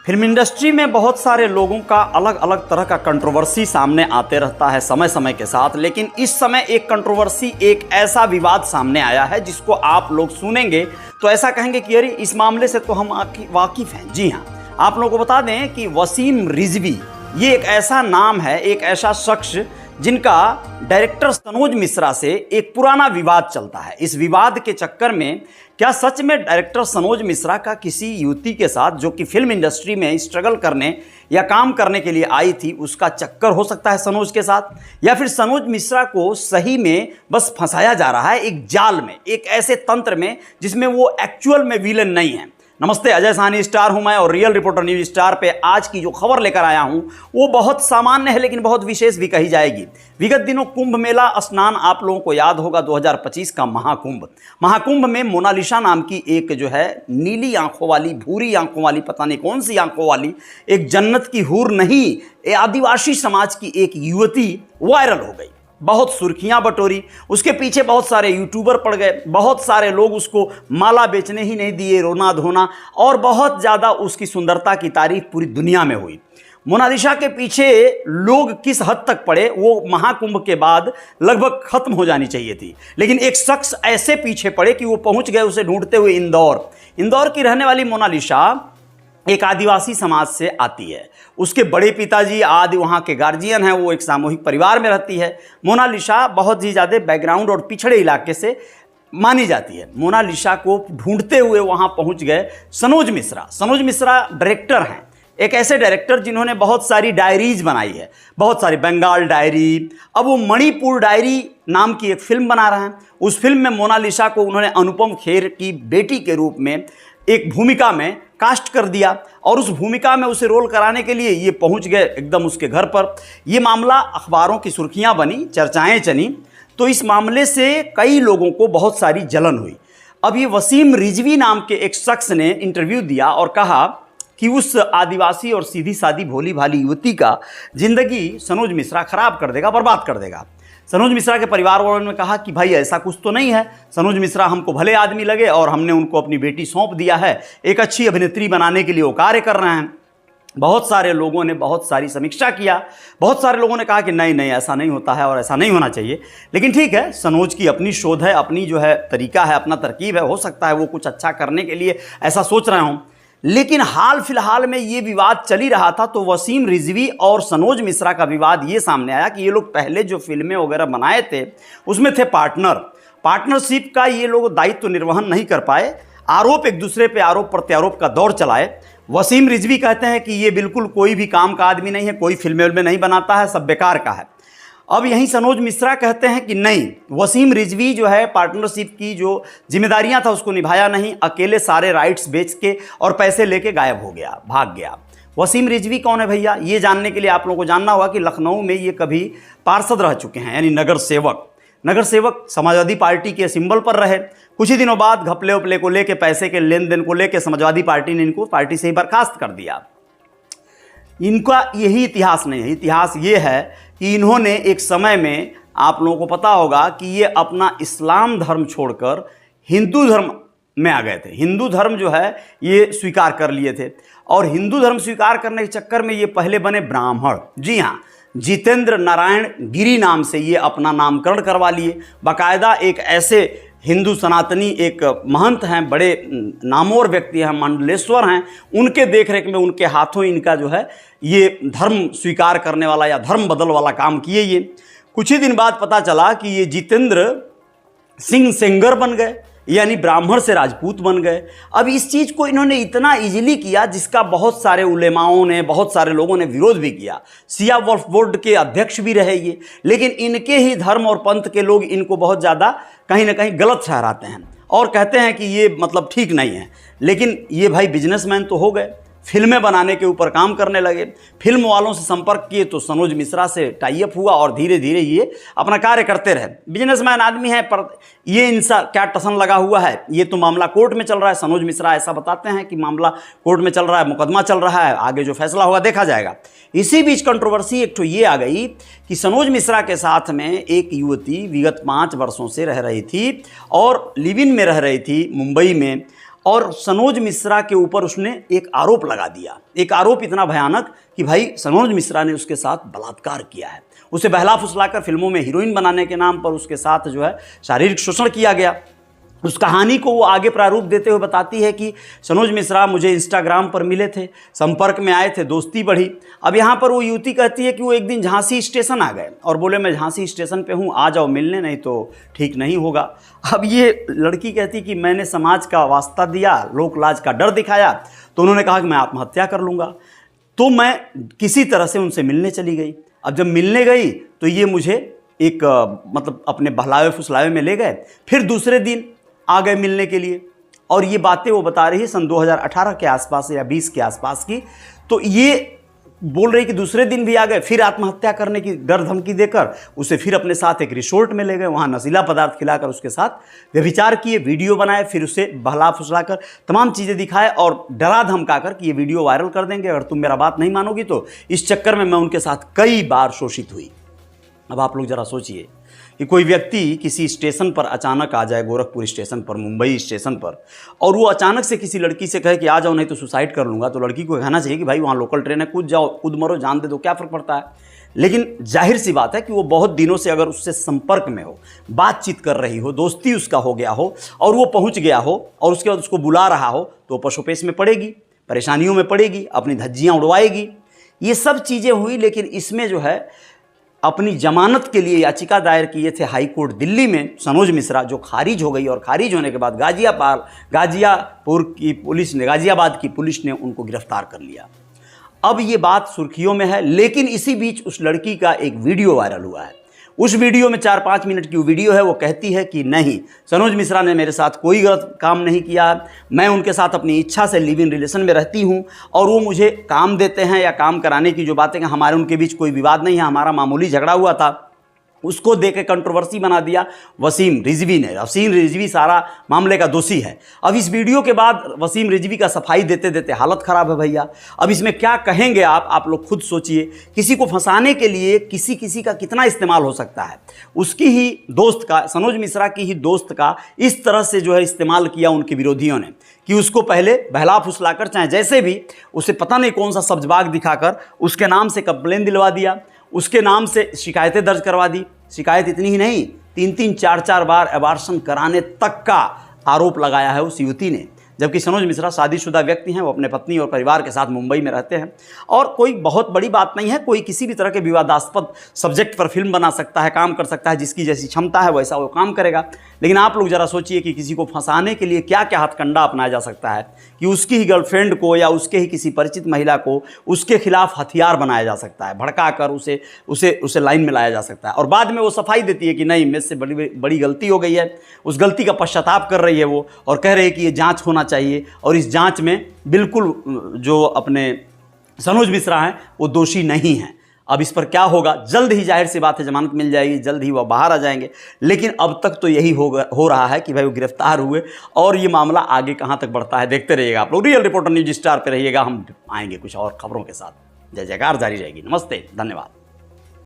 Film industry में बहुत सारे लोगों का अलग अलग तरह का कंट्रोवर्सी सामने आते रहता है समय समय के साथ, लेकिन इस समय एक कंट्रोवर्सी, एक ऐसा विवाद सामने आया है जिसको आप लोग सुनेंगे तो ऐसा कहेंगे कि अरे इस मामले से तो हम वाकिफ हैं। जी हाँ, आप लोगों को बता दें कि वसीम रिजवी ये एक ऐसा नाम है, एक ऐसा शख्स जिनका डायरेक्टर सनोज मिश्रा से एक पुराना विवाद चलता है। इस विवाद के चक्कर में क्या सच में डायरेक्टर सनोज मिश्रा का किसी युवती के साथ, जो कि फिल्म इंडस्ट्री में स्ट्रगल करने या काम करने के लिए आई थी, उसका चक्कर हो सकता है सनोज के साथ, या फिर सनोज मिश्रा को सही में बस फंसाया जा रहा है एक जाल में, एक ऐसे तंत्र में जिसमें वो एक्चुअल में विलन नहीं है। नमस्ते, अजय साहनी स्टार हूं मैं और रियल रिपोर्टर न्यूज स्टार पे आज की जो खबर लेकर आया हूं वो बहुत सामान्य है लेकिन बहुत विशेष भी कही जाएगी। विगत दिनों कुंभ मेला स्नान आप लोगों को याद होगा, 2025 का महाकुंभ में मोनालिसा नाम की एक जो है नीली आंखों वाली, भूरी आंखों वाली, पता नहीं कौन सी आंखों वाली, एक जन्नत की हूर नहीं, आदिवासी समाज की एक युवती वायरल हो गई, बहुत सुर्खियां बटोरी, उसके पीछे बहुत सारे यूट्यूबर पड़ गए, बहुत सारे लोग उसको माला बेचने ही नहीं दिए, रोना धोना, और बहुत ज़्यादा उसकी सुंदरता की तारीफ पूरी दुनिया में हुई। मोनालिसा के पीछे लोग किस हद तक पड़े वो महाकुंभ के बाद लगभग खत्म हो जानी चाहिए थी, लेकिन एक शख्स ऐसे पीछे पड़े कि वो पहुंच गए उसे ढूंढते हुए इंदौर की रहने वाली मोनालिसा एक आदिवासी समाज से आती है। उसके बड़े पिताजी आदि वहाँ के गार्जियन हैं, वो एक सामूहिक परिवार में रहती है। मोनालिसा बहुत ही ज़्यादा बैकग्राउंड और पिछड़े इलाके से मानी जाती है। मोनालिसा को ढूंढते हुए वहाँ पहुँच गए सनोज मिश्रा डायरेक्टर हैं, एक ऐसे डायरेक्टर जिन्होंने बहुत सारी डायरीज बनाई है, बहुत सारी, बंगाल डायरी, अब वो मणिपुर डायरी नाम की एक फिल्म बना रहे हैं। उस फिल्म में मोनालिसा को उन्होंने अनुपम खेर की बेटी के रूप में एक भूमिका में कास्ट कर दिया और उस भूमिका में उसे रोल कराने के लिए ये पहुंच गए एकदम उसके घर पर। ये मामला अखबारों की सुर्खियां बनी, चर्चाएं चली, तो इस मामले से कई लोगों को बहुत सारी जलन हुई। अब ये वसीम रिजवी नाम के एक शख्स ने इंटरव्यू दिया और कहा कि उस आदिवासी और सीधी सादी भोली भाली युवती का जिंदगी सनोज मिश्रा खराब कर देगा, बर्बाद कर देगा। सनोज मिश्रा के परिवार वालों ने कहा कि भाई ऐसा कुछ तो नहीं है, सनोज मिश्रा हमको भले आदमी लगे और हमने उनको अपनी बेटी सौंप दिया है, एक अच्छी अभिनेत्री बनाने के लिए वो कार्य कर रहे हैं। बहुत सारे लोगों ने बहुत सारी समीक्षा किया, बहुत सारे लोगों ने कहा कि नहीं ऐसा नहीं होता है और ऐसा नहीं होना चाहिए, लेकिन ठीक है, सनोज की अपनी शोध है, अपनी जो है तरीका है, अपना तरकीब है, हो सकता है वो कुछ अच्छा करने के लिए ऐसा सोच रहे हों। लेकिन हाल फिलहाल में ये विवाद चल ही रहा था तो वसीम रिजवी और सनोज मिश्रा का विवाद ये सामने आया कि ये लोग पहले जो फिल्में वगैरह बनाए थे उसमें थे पार्टनरशिप का ये लोग दायित्व निर्वहन नहीं कर पाए, आरोप एक दूसरे पे आरोप प्रत्यारोप का दौर चलाए। वसीम रिजवी कहते हैं कि ये बिल्कुल कोई भी काम का आदमी नहीं है, कोई फिल्में नहीं बनाता है, सब बेकार का है। अब यहीं सनोज मिश्रा कहते हैं कि नहीं, वसीम रिजवी जो है पार्टनरशिप की जो जिम्मेदारियां था उसको निभाया नहीं, अकेले सारे राइट्स बेच के और पैसे लेके गायब हो गया, भाग गया। वसीम रिजवी कौन है भैया, ये जानने के लिए आप लोगों को जानना होगा कि लखनऊ में ये कभी पार्षद रह चुके हैं, यानी नगर सेवक समाजवादी पार्टी के सिंबल पर रहे। कुछ ही दिनों बाद घपले उपले को लेके, पैसे के लेन देन को लेके समाजवादी पार्टी ने इनको पार्टी से ही बर्खास्त कर दिया। इनका यही इतिहास नहीं है, इतिहास ये है कि इन्होंने एक समय में, आप लोगों को पता होगा कि ये अपना इस्लाम धर्म छोड़कर हिंदू धर्म में आ गए थे। हिंदू धर्म जो है ये स्वीकार कर लिए थे और हिंदू धर्म स्वीकार करने के चक्कर में ये पहले बने ब्राह्मण। जी हाँ, जितेंद्र नारायण गिरी नाम से ये अपना नामकरण करवा लिए। बाकायदा एक ऐसे हिंदू सनातनी एक महंत हैं, बड़े नामवर व्यक्ति हैं, मंडलेश्वर हैं, उनके देखरेख में, उनके हाथों इनका जो है ये धर्म स्वीकार करने वाला या धर्म बदल वाला काम किए ये। कुछ ही दिन बाद पता चला कि ये जितेंद्र सिंह सेंगर बन गए, यानी ब्राह्मण से राजपूत बन गए। अब इस चीज़ को इन्होंने इतना इजीली किया जिसका बहुत सारे उलेमाओं ने, बहुत सारे लोगों ने विरोध भी किया। सिया वल्फ बोर्ड के अध्यक्ष भी रहे ये, लेकिन इनके ही धर्म और पंथ के लोग इनको बहुत ज़्यादा कहीं ना कहीं गलत ठहराते हैं और कहते हैं कि ये मतलब ठीक नहीं है। लेकिन ये भाई बिजनेसमैन तो हो गए, फिल्में बनाने के ऊपर काम करने लगे, फिल्म वालों से संपर्क किए तो सनोज मिश्रा से टाई अप हुआ और धीरे धीरे ये अपना कार्य करते रहे। बिजनेसमैन आदमी है, पर ये इनसा क्या टसन लगा हुआ है, ये तो मामला कोर्ट में चल रहा है। सनोज मिश्रा ऐसा बताते हैं कि मामला कोर्ट में चल रहा है, मुकदमा चल रहा है, आगे जो फैसला होगा देखा जाएगा। इसी बीच कंट्रोवर्सी एक तो ये आ गई कि सनोज मिश्रा के साथ में एक युवती विगत 5 वर्षों से रह रही थी और लिव इन में रह रही थी मुंबई में, और सनोज मिश्रा के ऊपर उसने एक आरोप लगा दिया, एक आरोप इतना भयानक कि भाई सनोज मिश्रा ने उसके साथ बलात्कार किया है, उसे बहला फुसलाकर फिल्मों में हीरोइन बनाने के नाम पर उसके साथ जो है शारीरिक शोषण किया गया। उस कहानी को वो आगे प्रारूप देते हुए बताती है कि सनोज मिश्रा मुझे इंस्टाग्राम पर मिले थे, संपर्क में आए थे, दोस्ती बढ़ी। अब यहाँ पर वो युवती कहती है कि वो एक दिन झांसी स्टेशन आ गए और बोले मैं झांसी स्टेशन पे हूँ, आ जाओ मिलने, नहीं तो ठीक नहीं होगा। अब ये लड़की कहती कि मैंने समाज का वास्ता दिया, लोक लाज का डर दिखाया, तो उन्होंने कहा कि मैं आत्महत्या कर लूँगा। तो मैं किसी तरह से उनसे मिलने चली गई। अब जब मिलने गई तो ये मुझे एक मतलब अपने बहलावे फुसलावे में ले गए, फिर दूसरे दिन आ गए मिलने के लिए। और ये बातें वो बता रही है सन 2018 के आसपास या 20 के आसपास की। तो ये बोल रही कि दूसरे दिन भी आ गए, फिर आत्महत्या करने की डर धमकी देकर उसे फिर अपने साथ एक रिसोर्ट में ले गए, वहाँ नशीला पदार्थ खिलाकर उसके साथ व्यभिचार किए, वीडियो बनाए, फिर उसे बहला फुसलाकर तमाम चीज़ें दिखाए और डरा धमका कर कि ये वीडियो वायरल कर देंगे अगर तुम मेरा बात नहीं मानोगी तो। इस चक्कर में मैं उनके साथ कई बार शोषित हुई। अब आप लोग ज़रा सोचिए कि कोई व्यक्ति किसी स्टेशन पर अचानक आ जाए, गोरखपुर स्टेशन पर, मुंबई स्टेशन पर, और वो अचानक से किसी लड़की से कहे कि आ जाओ नहीं तो सुसाइड कर लूँगा, तो लड़की को कहना चाहिए कि भाई वहाँ लोकल ट्रेन है, कूद जाओ, कूद मरो, जान दे दो, क्या फ़र्क पड़ता है। लेकिन जाहिर सी बात है कि वो बहुत दिनों से अगर उससे संपर्क में हो, बातचीत कर रही हो, दोस्ती उसका हो गया हो और वो पहुँच गया हो और उसके बाद उसको बुला रहा हो, तो पशुपेश में पड़ेगी, परेशानियों में पड़ेगी, अपनी धज्जियाँ उड़वाएगी। ये सब चीज़ें हुई। लेकिन इसमें जो है अपनी जमानत के लिए याचिका दायर किए थे हाई कोर्ट दिल्ली में सनोज मिश्रा, जो खारिज हो गई और खारिज होने के बाद गाजियाबाद की पुलिस ने उनको गिरफ्तार कर लिया। अब ये बात सुर्खियों में है। लेकिन इसी बीच उस लड़की का एक वीडियो वायरल हुआ है। उस वीडियो में 4-5 मिनट की वीडियो है। वो कहती है कि नहीं, सनोज मिश्रा ने मेरे साथ कोई गलत काम नहीं किया, मैं उनके साथ अपनी इच्छा से लिव इन रिलेशन में रहती हूं और वो मुझे काम देते हैं या काम कराने की जो बातें हैं, हमारे उनके बीच कोई विवाद नहीं है, हमारा मामूली झगड़ा हुआ था। उसको देके कंट्रोवर्सी बना दिया वसीम रिजवी ने। वसीम रिजवी सारा मामले का दोषी है। अब इस वीडियो के बाद वसीम रिजवी का सफाई देते देते हालत ख़राब है भैया। अब इसमें क्या कहेंगे आप लोग खुद सोचिए। किसी को फंसाने के लिए किसी का कितना इस्तेमाल हो सकता है। उसकी ही दोस्त का, सनोज मिश्रा की ही दोस्त का इस तरह से जो है इस्तेमाल किया उनके विरोधियों ने कि उसको पहले बहला फुसलाकर, चाहे जैसे भी, उसे पता नहीं कौन सा सब्जबाग दिखाकर उसके नाम से कंप्लेन दिलवा दिया, उसके नाम से शिकायतें दर्ज करवा दी। शिकायत इतनी ही नहीं, 3-3, 4-4 बार अबॉर्शन कराने तक का आरोप लगाया है उस युवती ने। जबकि सनोज मिश्रा शादीशुदा व्यक्ति हैं, वो अपने पत्नी और परिवार के साथ मुंबई में रहते हैं और कोई बहुत बड़ी बात नहीं है। कोई किसी भी तरह के विवादास्पद सब्जेक्ट पर फिल्म बना सकता है, काम कर सकता है, जिसकी जैसी क्षमता है वैसा वो काम करेगा। लेकिन आप लोग ज़रा सोचिए कि किसी को फंसाने के लिए क्या क्या हथकंडा अपनाया जा सकता है कि उसकी ही गर्लफ्रेंड को या उसके ही किसी परिचित महिला को उसके खिलाफ हथियार बनाया जा सकता है, भड़का कर उसे लाइन में लाया जा सकता है। और बाद में वो सफाई देती है कि नहीं, मेरे से बड़ी गलती हो गई है, उस गलती का पश्चाताप कर रही है वो और कह रही है कि ये जांच होना चाहिए और इस जांच में बिल्कुल जो अपने सनोज मिश्रा हैं वो दोषी नहीं हैं। अब इस पर क्या होगा, जल्द ही जाहिर सी बात है जमानत मिल जाएगी, जल्द ही वह बाहर आ जाएंगे। लेकिन अब तक तो यही हो रहा है कि भाई वो गिरफ्तार हुए और ये मामला आगे कहाँ तक बढ़ता है देखते रहिएगा आप लोग। रियल रिपोर्टर न्यूज स्टार पे रहिएगा, हम आएंगे कुछ और खबरों के साथ। जय जयकार जारी रहेगी। नमस्ते, धन्यवाद।